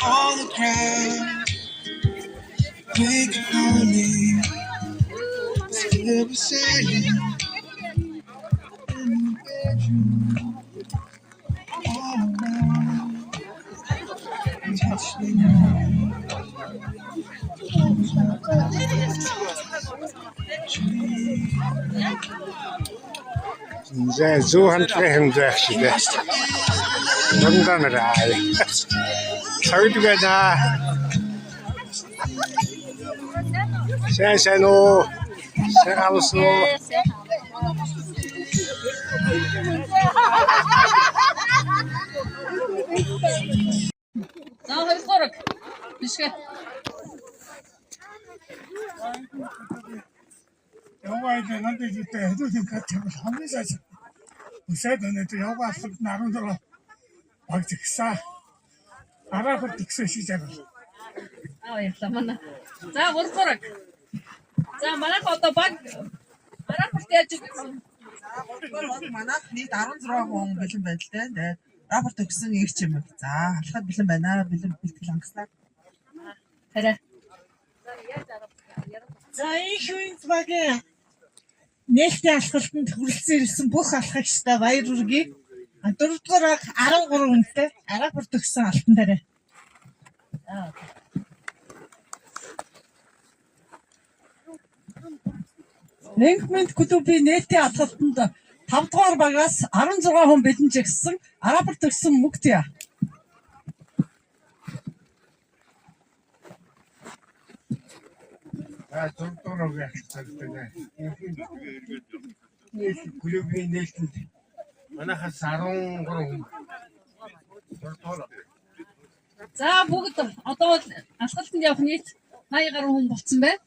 All the crowd waiting on me, still beside you in the bedroom. All around, touch me. 이제 주한테 힘들시대. 농담을 아예. 저기도 가자. 세세노, 세하우스. 자, 헐거락. 비슷해. 영화에 난데 줄때 해주신 같은 걸 하면서 우세도는 또 영화 나름대로 막 직사 알아볼 득세 시작을 아, 예, 잠깐만. 자, 헐거락. 자, 만약 어떤 방 알아볼 때 주겠어. Манайх нийт 16 хүн бэлэн байдалтай. Тэгээд рапорт өгсөн их ч юм уу. За, халахад бэлэн байна. Бэлэн бэлтгэл хангасан. 그래. За их үеийн багийн нээлттэй алхалтанд хүрэлцэн ирсэн бүх алхагчдаа баяр хүргэе. 4-р 13 хүнтэй рапорт өгсөн алтан дараа. Нэнгмент клубын нээлттэй алхалтанд 5-р багаас 16 хүн бэлэн жигсэн рапорт өгсөн мөгтья. 동동으로 했었잖아요. 그룹이 낼텐데 만약 사롱 그럼 За, бүгд одоо алхалтанд явах нийт 80 гаруй хүн болсон байна.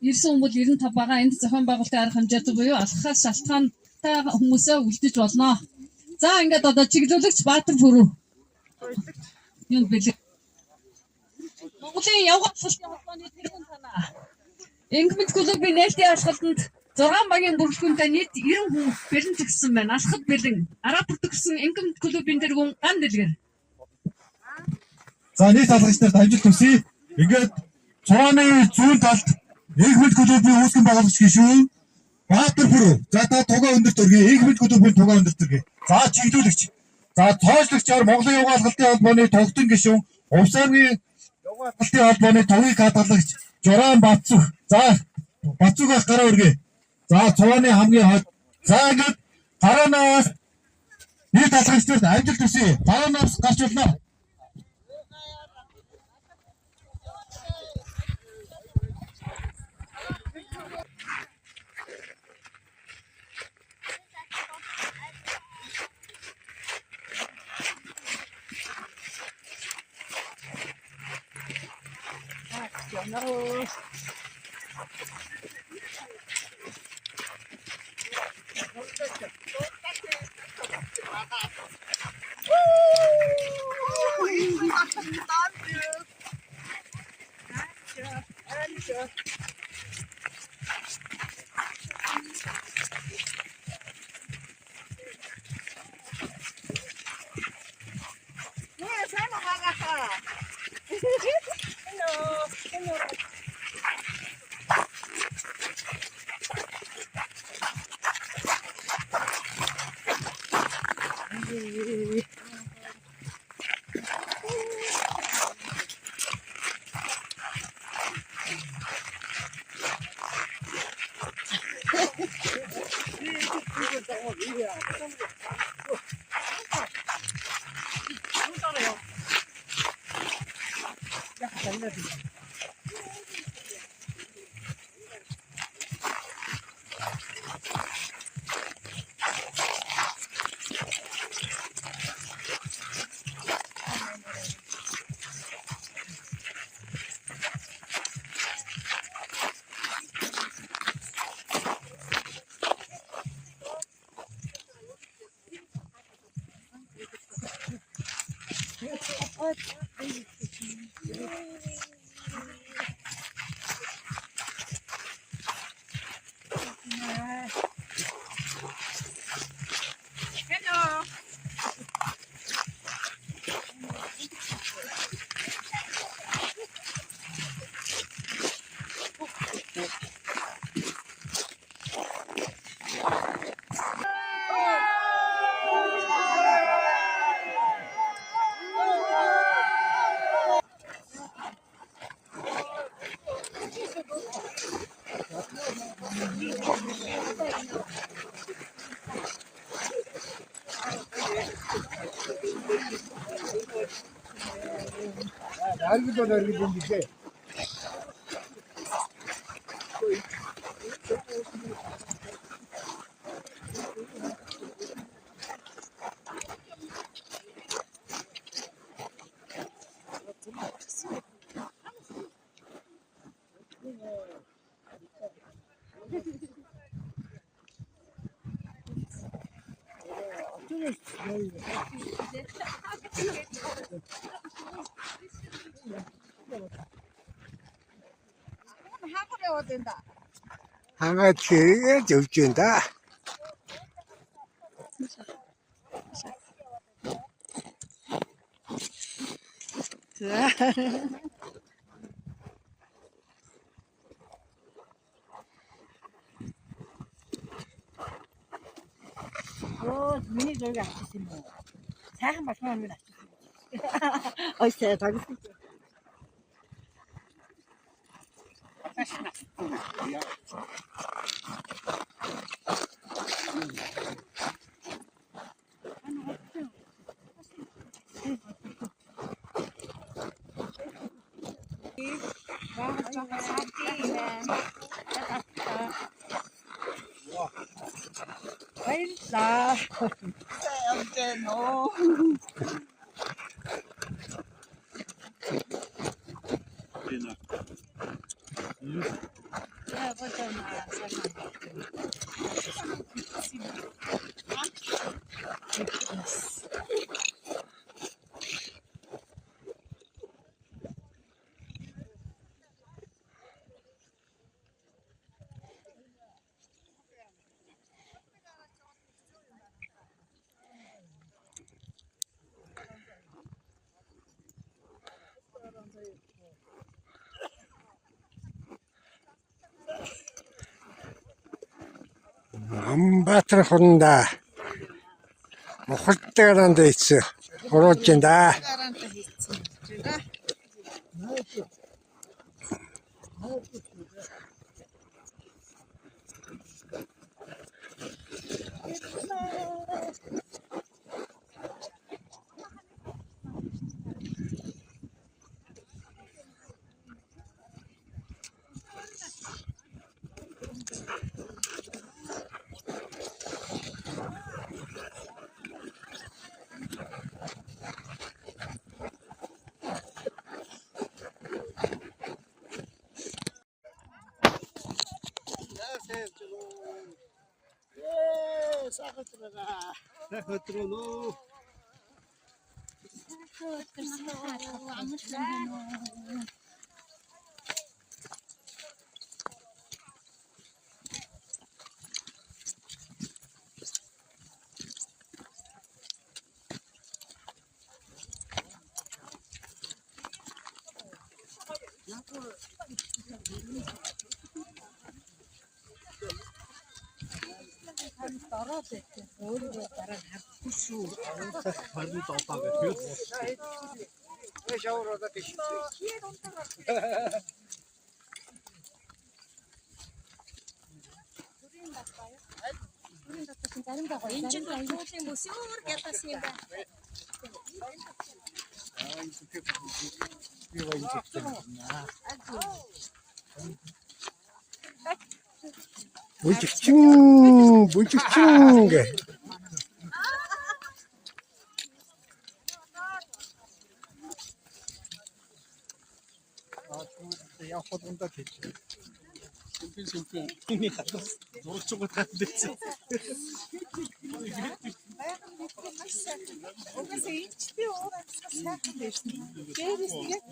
Ирсэн хүн бол 95 байгаа. Энд зохион байгуулалтын арга хэмжээтэй буюу алхахаас шалтгаантай хүмүүсээ үлдэж болно. За, ингээд одоо чиглүүлэгч Баатар Фүрүү. Юунд бэлэг. Монголын явган алхалтын холбооны тэргүүн танаа. Энгмит клубын нээлттэй алхалтанд 6 багийн бүрэлдэхүүнтэй нийт 90 хүн бэлэн зэгссэн байна. Алхад бэлэн. Рапорт өгсөн Энгмит клубын тэргүүн ган дэлгэр. За нийт алхагчдад амжилт хүсье. Ингээд цааны зүүн талд Энгмит клубын үүсгэн байгуулагч гишүүн Баатар Фүрүү. За та тугаа өндөрт өргөе. Энгмит клубын тугаа өндөрт өргөе. За чиглүүлэгч. За цоочлагчаар Монголын явган алхалтын холбооны тогтсон гишүүн Увсаарны явган алхалтын холбооны товыг хадгалагч Жоран Бацүх. За Бацүгээс гараа өргөе. За цааны хамгийн хойд. За ингээд гараанаас нийт алхагчдад амжилт хүсье. Гараанаас гарч болно. Hangatiri зөвчөнда. миний зургийг авчихсан юм уу? Сайхан болгоно минь авчихсан. Ой сая тагсан. Баярлалаа. Амтэн нөө. Амбатар хуранда мохолтойранд ийцээ уруулжинда. Энэ чинь туулын бүс өөр гэлсэн юм байна. Бүжигчин гэ. явахад ундаа тийч. Симпин. Эний хатас зурж байгаа гэдэг чинь. энэ ч би уур амьсгал сайхан байсан. Дээрээс яг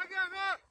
Aga!